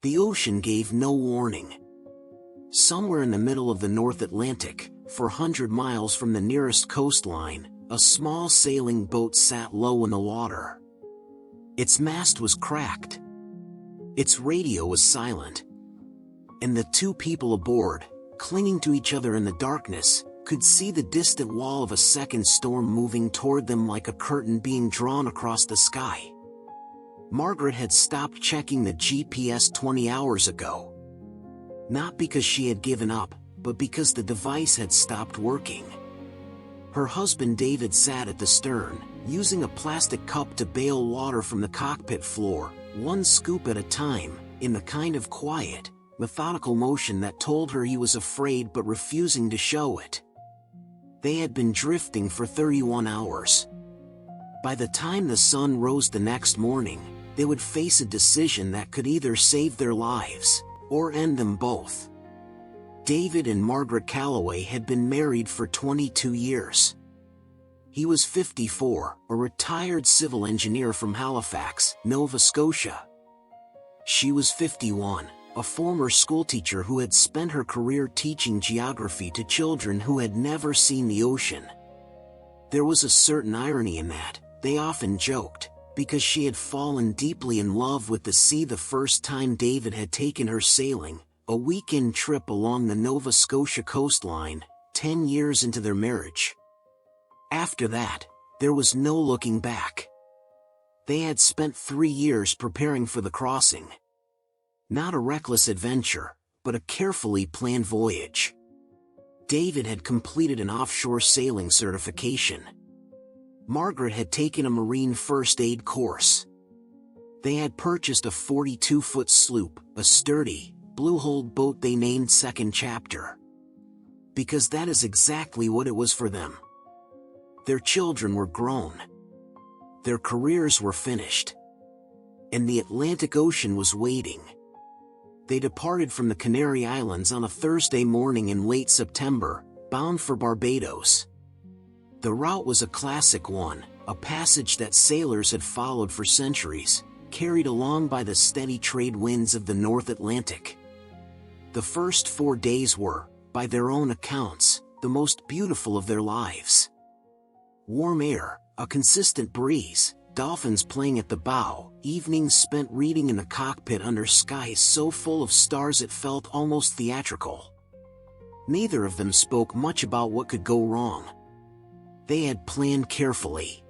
The ocean gave no warning. Somewhere in the middle of the North Atlantic, 400 miles from the nearest coastline, a small sailing boat sat low in the water. Its mast was cracked. Its radio was silent. And the two people aboard, clinging to each other in the darkness, could see the distant wall of a second storm moving toward them like a curtain being drawn across the sky. Margaret had stopped checking the GPS 20 hours ago. Not because she had given up, but because the device had stopped working. Her husband David sat at the stern, using a plastic cup to bail water from the cockpit floor, one scoop at a time, in the kind of quiet, methodical motion that told her he was afraid but refusing to show it. They had been drifting for 31 hours. By the time the sun rose the next morning, they would face a decision that could either save their lives, or end them both. David and Margaret Calloway had been married for 22 years. He was 54, a retired civil engineer from Halifax, Nova Scotia. She was 51, a former schoolteacher who had spent her career teaching geography to children who had never seen the ocean. There was a certain irony in that, they often joked, because she had fallen deeply in love with the sea the first time David had taken her sailing, a weekend trip along the Nova Scotia coastline, 10 years into their marriage. After that, there was no looking back. They had spent 3 years preparing for the crossing. Not a reckless adventure, but a carefully planned voyage. David had completed an offshore sailing certification. Margaret had taken a marine first aid course. They had purchased a 42-foot sloop, a sturdy, blue-hulled boat they named Second Chapter. Because that is exactly what it was for them. Their children were grown. Their careers were finished. And the Atlantic Ocean was waiting. They departed from the Canary Islands on a Thursday morning in late September, bound for Barbados. The route was a classic one, a passage that sailors had followed for centuries, carried along by the steady trade winds of the North Atlantic. The first 4 days were, by their own accounts, the most beautiful of their lives. Warm air, a consistent breeze, dolphins playing at the bow, evenings spent reading in the cockpit under skies so full of stars it felt almost theatrical. Neither of them spoke much about what could go wrong. They had planned carefully.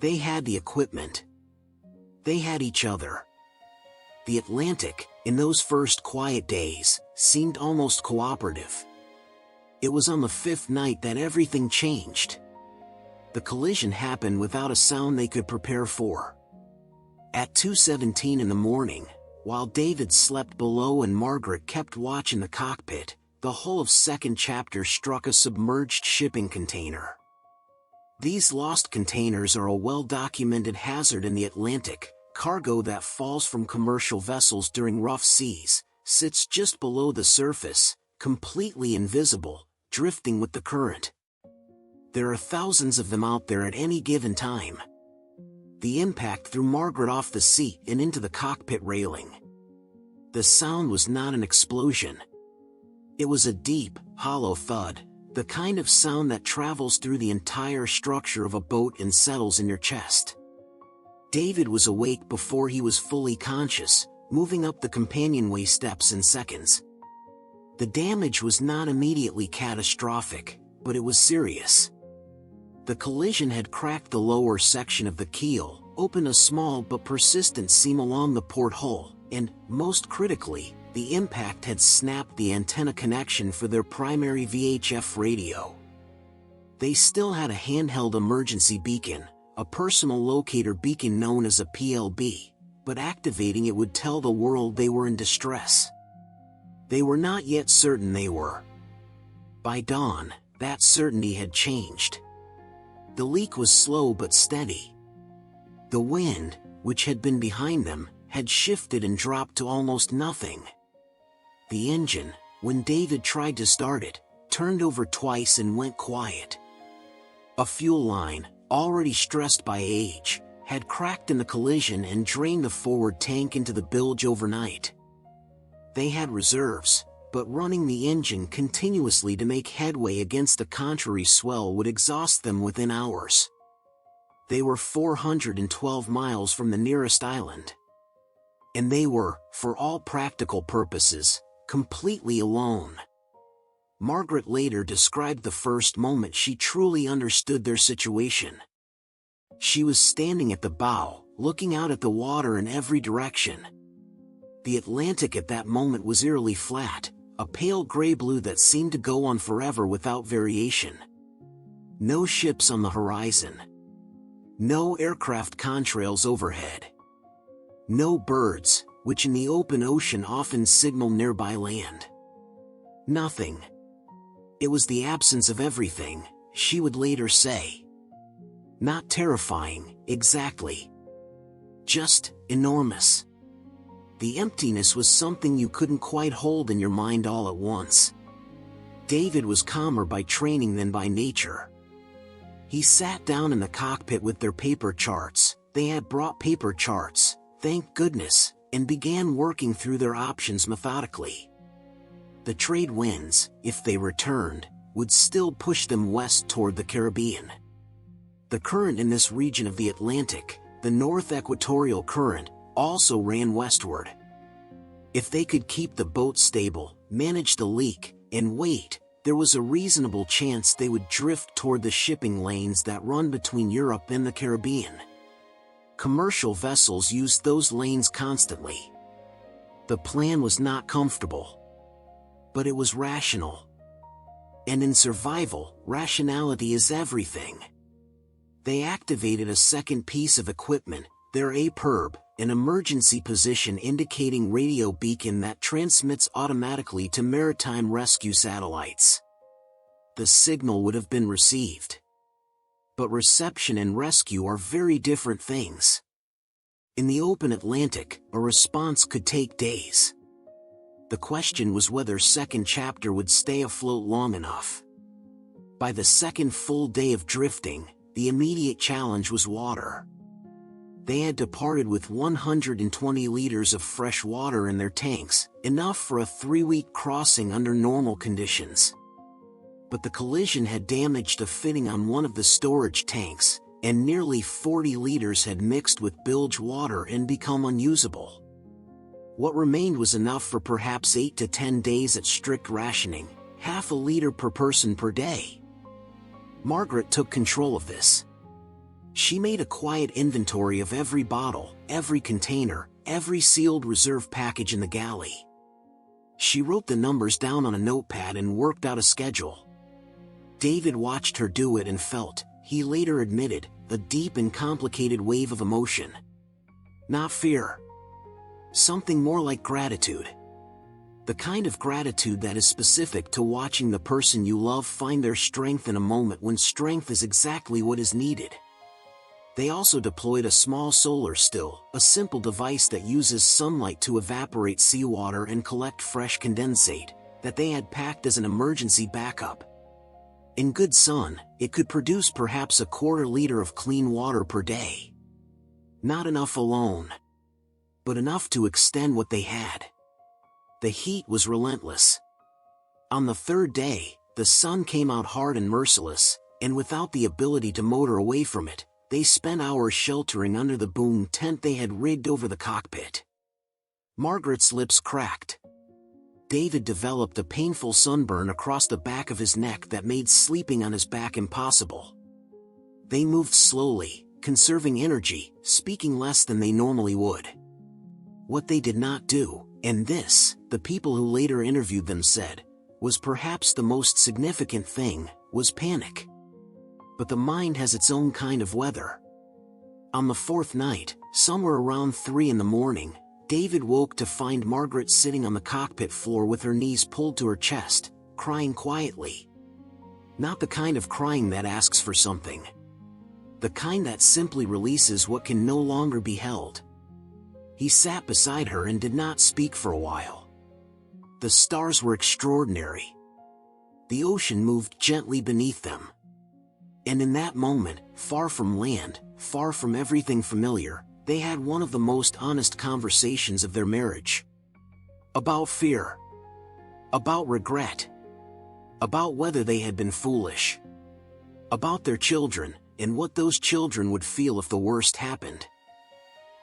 They had the equipment. They had each other. The Atlantic, in those first quiet days, seemed almost cooperative. It was on the 5th night that everything changed. The collision happened without a sound they could prepare for. At 2:17 in the morning, while David slept below and Margaret kept watch in the cockpit, the hull of Second Chapter struck a submerged shipping container. These lost containers are a well-documented hazard in the Atlantic. Cargo that falls from commercial vessels during rough seas, sits just below the surface, completely invisible, drifting with the current. There are thousands of them out there at any given time. The impact threw Margaret off the seat and into the cockpit railing. The sound was not an explosion. It was a deep, hollow thud, the kind of sound that travels through the entire structure of a boat and settles in your chest. David was awake before he was fully conscious, moving up the companionway steps in seconds. The damage was not immediately catastrophic, but it was serious. The collision had cracked the lower section of the keel, opened a small but persistent seam along the port hull, and, most critically, the impact had snapped the antenna connection for their primary VHF radio. They still had a handheld emergency beacon, a personal locator beacon known as a PLB, but activating it would tell the world they were in distress. They were not yet certain they were. By dawn, that certainty had changed. The leak was slow but steady. The wind, which had been behind them, had shifted and dropped to almost nothing. The engine, when David tried to start it, turned over twice and went quiet. A fuel line, already stressed by age, had cracked in the collision and drained the forward tank into the bilge overnight. They had reserves, but running the engine continuously to make headway against a contrary swell would exhaust them within hours. They were 412 miles from the nearest island. And they were, for all practical purposes, completely alone. Margaret later described the first moment she truly understood their situation. She was standing at the bow, looking out at the water in every direction. The Atlantic at that moment was eerily flat, a pale gray blue that seemed to go on forever without variation. No ships on the horizon. No aircraft contrails overhead. No birds, which in the open ocean often signal nearby land. Nothing. It was the absence of everything, she would later say. Not terrifying, exactly. Just enormous. The emptiness was something you couldn't quite hold in your mind all at once. David was calmer by training than by nature. He sat down in the cockpit with their paper charts. They had brought paper charts, thank goodness, and began working through their options methodically. The trade winds, if they returned, would still push them west toward the Caribbean. The current in this region of the Atlantic, the North Equatorial Current, also ran westward. If they could keep the boat stable, manage the leak, and wait, there was a reasonable chance they would drift toward the shipping lanes that run between Europe and the Caribbean. Commercial vessels used those lanes constantly. The plan was not comfortable, but it was rational. And in survival, rationality is everything. They activated a second piece of equipment, their APERB, an emergency position indicating radio beacon that transmits automatically to maritime rescue satellites. The signal would have been received. But reception and rescue are very different things. In the open Atlantic, a response could take days. The question was whether second chapter would stay afloat long enough. By the second full day of drifting, the immediate challenge was water. They had departed with 120 liters of fresh water in their tanks, enough for a 3-week crossing under normal conditions. But the collision had damaged a fitting on one of the storage tanks, and nearly 40 liters had mixed with bilge water and become unusable. What remained was enough for perhaps 8 to 10 days at strict rationing, half a liter per person per day. Margaret took control of this. She made a quiet inventory of every bottle, every container, every sealed reserve package in the galley. She wrote the numbers down on a notepad and worked out a schedule. David watched her do it and felt, he later admitted, a deep and complicated wave of emotion. Not fear. Something more like gratitude. The kind of gratitude that is specific to watching the person you love find their strength in a moment when strength is exactly what is needed. They also deployed a small solar still, a simple device that uses sunlight to evaporate seawater and collect fresh condensate, that they had packed as an emergency backup. In good sun, it could produce perhaps a quarter liter of clean water per day. Not enough alone, but enough to extend what they had. The heat was relentless. On the third day, the sun came out hard and merciless, and without the ability to motor away from it, they spent hours sheltering under the boom tent they had rigged over the cockpit. Margaret's lips cracked. David developed a painful sunburn across the back of his neck that made sleeping on his back impossible. They moved slowly, conserving energy, speaking less than they normally would. What they did not do, and this, the people who later interviewed them said, was perhaps the most significant thing, was panic. But the mind has its own kind of weather. On the fourth night, somewhere around 3 a.m, David woke to find Margaret sitting on the cockpit floor with her knees pulled to her chest, crying quietly. Not the kind of crying that asks for something. The kind that simply releases what can no longer be held. He sat beside her and did not speak for a while. The stars were extraordinary. The ocean moved gently beneath them. And in that moment, far from land, far from everything familiar, they had one of the most honest conversations of their marriage. About fear. About regret. About whether they had been foolish. About their children, and what those children would feel if the worst happened.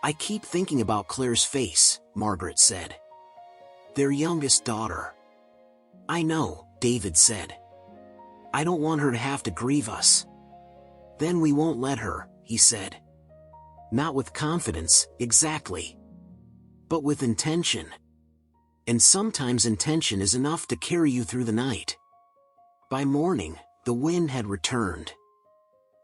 "I keep thinking about Claire's face," Margaret said. "Their youngest daughter." "I know," David said. "I don't want her to have to grieve us." "Then we won't let her," he said. "Not with confidence, exactly. But with intention. And sometimes intention is enough to carry you through the night." By morning, the wind had returned.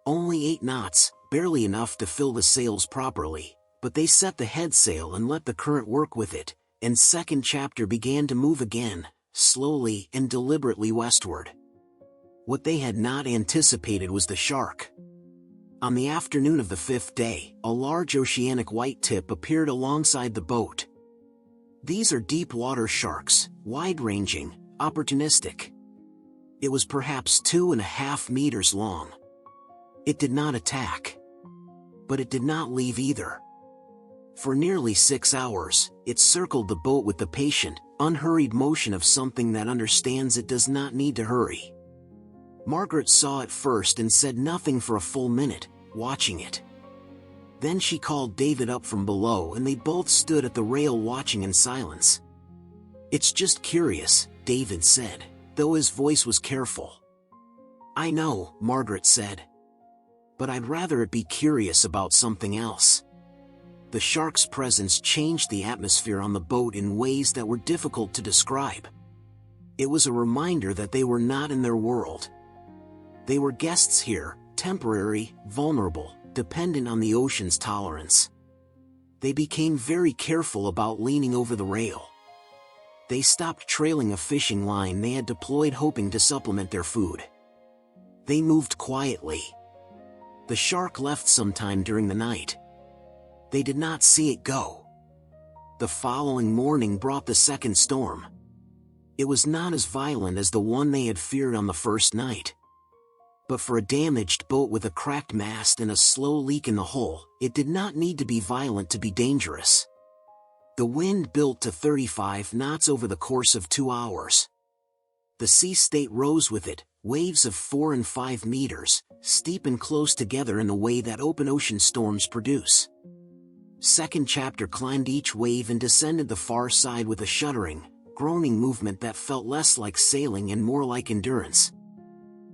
Only 8 knots, barely enough to fill the sails properly, but they set the headsail and let the current work with it, and second chapter began to move again, slowly and deliberately westward. What they had not anticipated was the shark. On the afternoon of the 5th day, a large oceanic white tip appeared alongside the boat. These are deep-water sharks, wide-ranging, opportunistic. It was perhaps 2.5 meters long. It did not attack. But it did not leave either. For nearly 6 hours, it circled the boat with the patient, unhurried motion of something that understands it does not need to hurry. Margaret saw it first and said nothing for a full minute, watching it. Then she called David up from below and they both stood at the rail watching in silence. "It's just curious," David said, though his voice was careful. "I know," Margaret said. "But I'd rather it be curious about something else." The shark's presence changed the atmosphere on the boat in ways that were difficult to describe. It was a reminder that they were not in their world. They were guests here, temporary, vulnerable, dependent on the ocean's tolerance. They became very careful about leaning over the rail. They stopped trailing a fishing line they had deployed hoping to supplement their food. They moved quietly. The shark left sometime during the night. They did not see it go. The following morning brought the second storm. It was not as violent as the one they had feared on the first night. But for a damaged boat with a cracked mast and a slow leak in the hull, it did not need to be violent to be dangerous. The wind built to 35 knots over the course of 2 hours. The sea state rose with it, waves of 4 and 5 meters, steep and close together in the way that open ocean storms produce. Second chapter climbed each wave and descended the far side with a shuddering, groaning movement that felt less like sailing and more like endurance.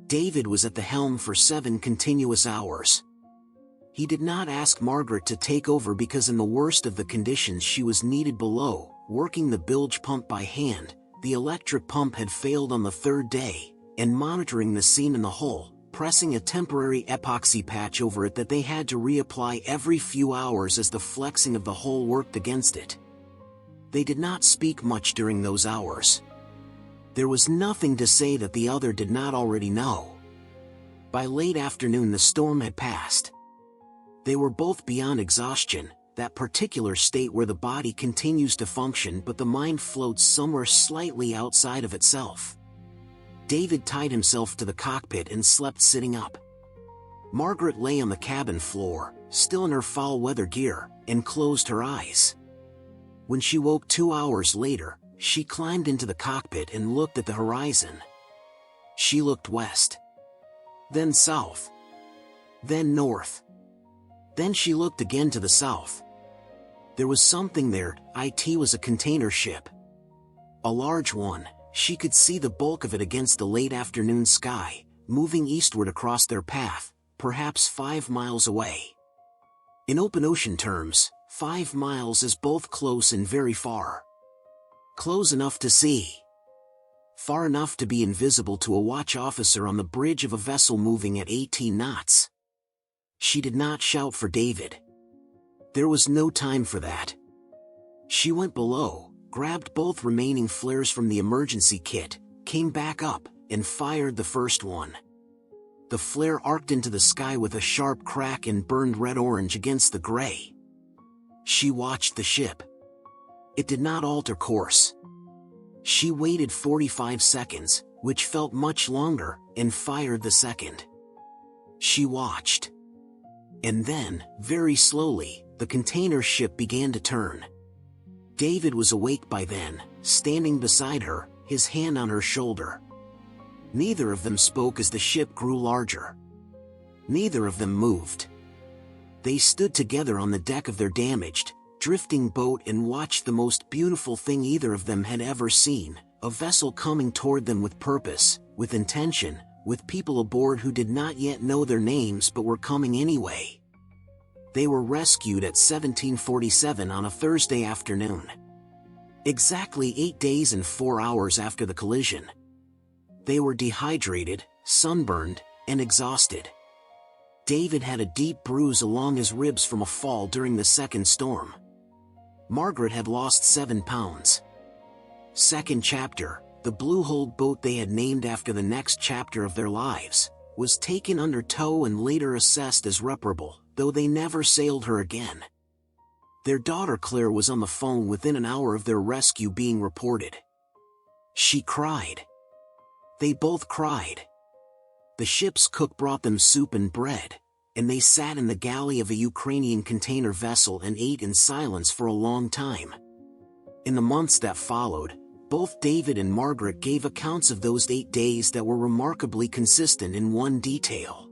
David was at the helm for 7 continuous hours. He did not ask Margaret to take over because in the worst of the conditions she was needed below, working the bilge pump by hand. The electric pump had failed on the 3rd day, and monitoring the seam in the hull, pressing a temporary epoxy patch over it that they had to reapply every few hours as the flexing of the hull worked against it. They did not speak much during those hours. There was nothing to say that the other did not already know. By late afternoon the storm had passed. They were both beyond exhaustion, that particular state where the body continues to function but the mind floats somewhere slightly outside of itself. David tied himself to the cockpit and slept sitting up. Margaret lay on the cabin floor, still in her foul-weather gear, and closed her eyes. When she woke 2 hours later, she climbed into the cockpit and looked at the horizon. She looked west. Then south. Then north. Then she looked again to the south. There was something there. It was a container ship. A large one. She could see the bulk of it against the late afternoon sky, moving eastward across their path, perhaps 5 miles away. In open ocean terms, 5 miles is both close and very far. Close enough to see. Far enough to be invisible to a watch officer on the bridge of a vessel moving at 18 knots. She did not shout for David. There was no time for that. She went below, grabbed both remaining flares from the emergency kit, came back up, and fired the first one. The flare arced into the sky with a sharp crack and burned red-orange against the gray. She watched the ship. It did not alter course. She waited 45 seconds, which felt much longer, and fired the second. She watched. And then, very slowly, the container ship began to turn. David was awake by then, standing beside her, his hand on her shoulder. Neither of them spoke as the ship grew larger. Neither of them moved. They stood together on the deck of their damaged, drifting boat and watched the most beautiful thing either of them had ever seen, a vessel coming toward them with purpose, with intention, with people aboard who did not yet know their names but were coming anyway. They were rescued at 1747 on a Thursday afternoon. Exactly 8 days and 4 hours after the collision. They were dehydrated, sunburned, and exhausted. David had a deep bruise along his ribs from a fall during the second storm. Margaret had lost 7 pounds. Second chapter, the blue-hulled boat they had named after the next chapter of their lives, was taken under tow and later assessed as reparable, though they never sailed her again. Their daughter Claire was on the phone within an hour of their rescue being reported. She cried. They both cried. The ship's cook brought them soup and bread, and they sat in the galley of a Ukrainian container vessel and ate in silence for a long time. In the months that followed, both David and Margaret gave accounts of those 8 days that were remarkably consistent in one detail.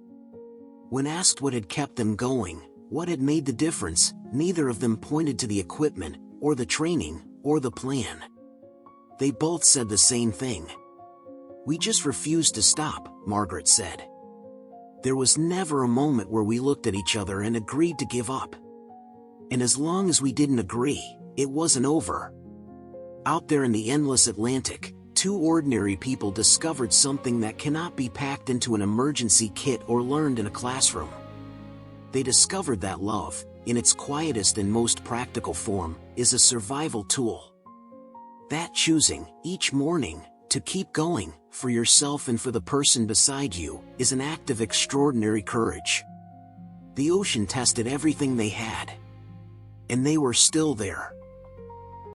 When asked what had kept them going, what had made the difference, neither of them pointed to the equipment, or the training, or the plan. They both said the same thing. "We just refused to stop," Margaret said. "There was never a moment where we looked at each other and agreed to give up. And as long as we didn't agree, it wasn't over." Out there in the endless Atlantic, 2 ordinary people discovered something that cannot be packed into an emergency kit or learned in a classroom. They discovered that love, in its quietest and most practical form, is a survival tool. That choosing, each morning, to keep going, for yourself and for the person beside you, is an act of extraordinary courage. The ocean tested everything they had. And they were still there.